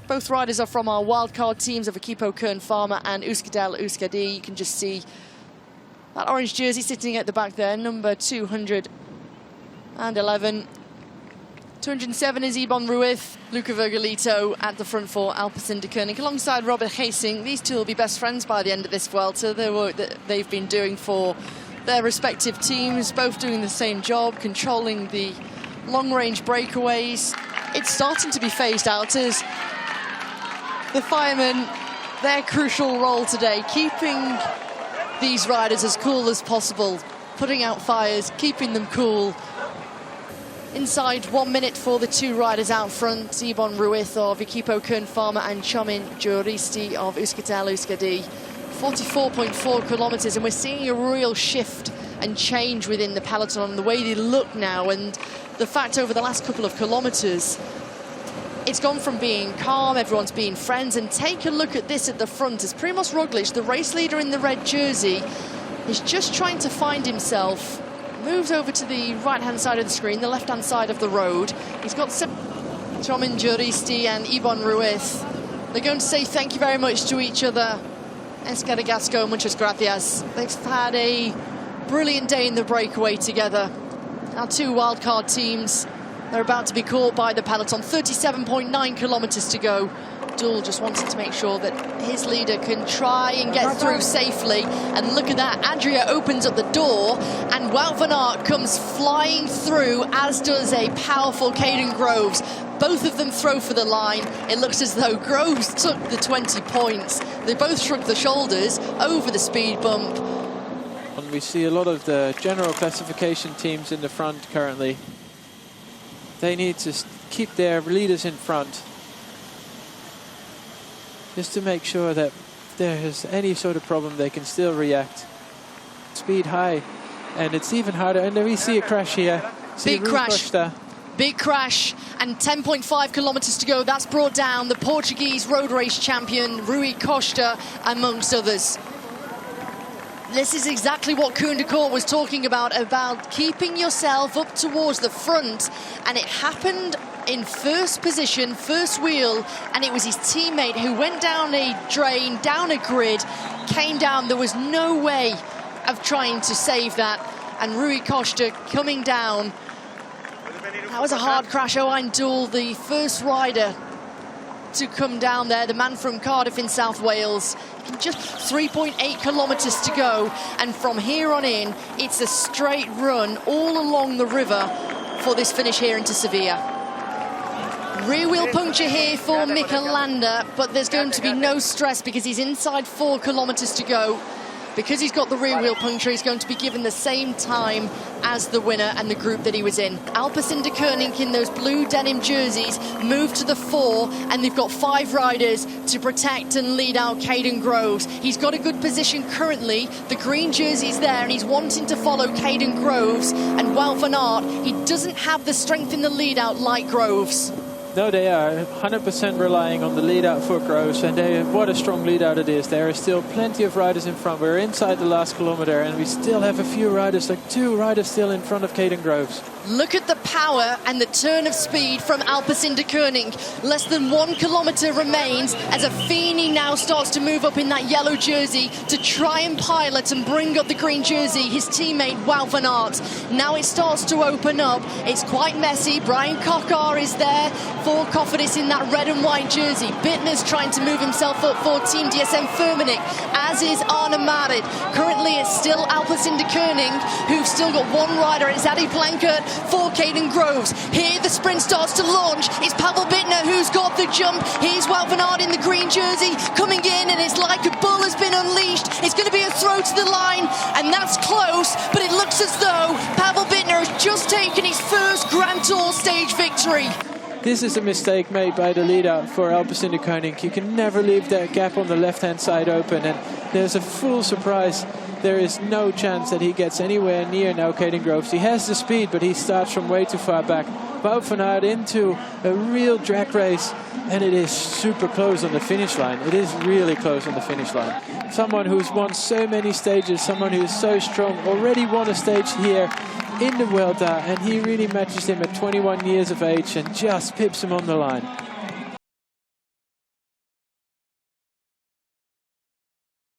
Both riders are from our wildcard teams of Equipo Kern Pharma and Euskaltel Euskadi. You can just see that orange jersey sitting at the back there, number 211. 207 is Ibon Ruiz, Luca Vergolito at the front for Alpecin-de-Koning, alongside Robert Geesing. These two will be best friends by the end of this Vuelta. The work that they've been doing for their respective teams, both doing the same job, controlling the long-range breakaways. It's starting to be phased out as the firemen, their crucial role today, keeping these riders as cool as possible, putting out fires, keeping them cool. Inside 1 minute for the two riders out front, Ibon Ruiz of Equipo Kern Pharma and Chomin Juristi of Euskaltel Euskadi. 44.4 kilometers, and we're seeing a real shift and change within the peloton and the way they look now, and the fact over the last couple of kilometers, it's gone from being calm, everyone's being friends, and take a look at this at the front as Primoz Roglic, the race leader in the red jersey, is just trying to find himself. Moves over to the right-hand side of the screen, the left-hand side of the road. He's got Chomin Juristi and Ibon Ruiz. They're going to say thank you very much to each other. Escargasco, muchas gracias. They've had a brilliant day in the breakaway together. Our two wildcard teams, they're about to be caught by the peloton. 37.9 kilometers to go. Dull just wanted to make sure that his leader can try and get through safely. And look at that, Adria opens up the door and Wout van Aert comes flying through, as does a powerful Caden Groves. Both of them throw for the line. It looks as though Groves took the 20 points. They both shrugged the shoulders over the speed bump. And we see a lot of the general classification teams in the front currently. They need to keep their leaders in front, just to make sure that if there is any sort of problem, they can still react. Speed high, and it's even harder. And then we see a crash here. Big crash. Big crash, and 10.5 kilometers to go. That's brought down the Portuguese road race champion, Rui Costa, amongst others. This is exactly what Koen de Kort was talking about keeping yourself up towards the front, and it happened in first position, first wheel, and it was his teammate who went down a drain, down a grid, came down. There was no way of trying to save that, and Rui Costa coming down. That was a hard crash. Owain Doull, the first rider to come down there, the man from Cardiff in South Wales. Just 3.8 kilometers to go, and from here on in, it's a straight run all along the river for this finish here into Sevilla. Rear wheel puncture here for Mikel Landa, but there's going to be no stress because he's inside 4 kilometers to go. Because he's got the rear wheel puncture, he's going to be given the same time as the winner and the group that he was in. Alpecin-de-Koning in those blue denim jerseys move to the 4, and they've got 5 riders to protect and lead out Caden Groves. He's got a good position currently. The green jersey's there, and he's wanting to follow Caden Groves. And Wout van Aert, he doesn't have the strength in the lead out like Groves. No, they are 100% relying on the lead out for Groves, and what a strong lead out it is. There are still plenty of riders in front. We're inside the last kilometer, and we still have a few riders, like 2 riders still in front of Caden Groves. Look at the power and the turn of speed from Alpecin-de-Koning. Less than 1 kilometer remains as Affini now starts to move up in that yellow jersey to try and pilot and bring up the green jersey, his teammate Wout van Aert. Now it starts to open up. It's quite messy. Brian Cockar is there for Cofidis in that red and white jersey. Bittner's trying to move himself up for Team DSM Firmenich, as is Arne Marit. Currently it's still Alpecin-de-Koning, who've still got 1 rider. It's Adi Plankert for Caden Groves. Here the sprint starts to launch. It's Pavel Bittner who's got the jump. Here's Wout van Aert in the green jersey coming in, and it's like a bull has been unleashed. It's going to be a throw to the line, and that's close, but it looks as though Pavel Bittner has just taken his first Grand Tour stage victory. This is a mistake made by the lead out for Alpecin-de-Koning. You can never leave that gap on the left-hand side open, and there's a full surprise. There is no chance that he gets anywhere near now Caden Groves. He has the speed, but he starts from way too far back. Wout van Aert into a real drag race, and it is super close on the finish line. It is really close on the finish line. Someone who's won so many stages, someone who is so strong, already won a stage here in the Vuelta, and he really matches him at 21 years of age and just pips him on the line.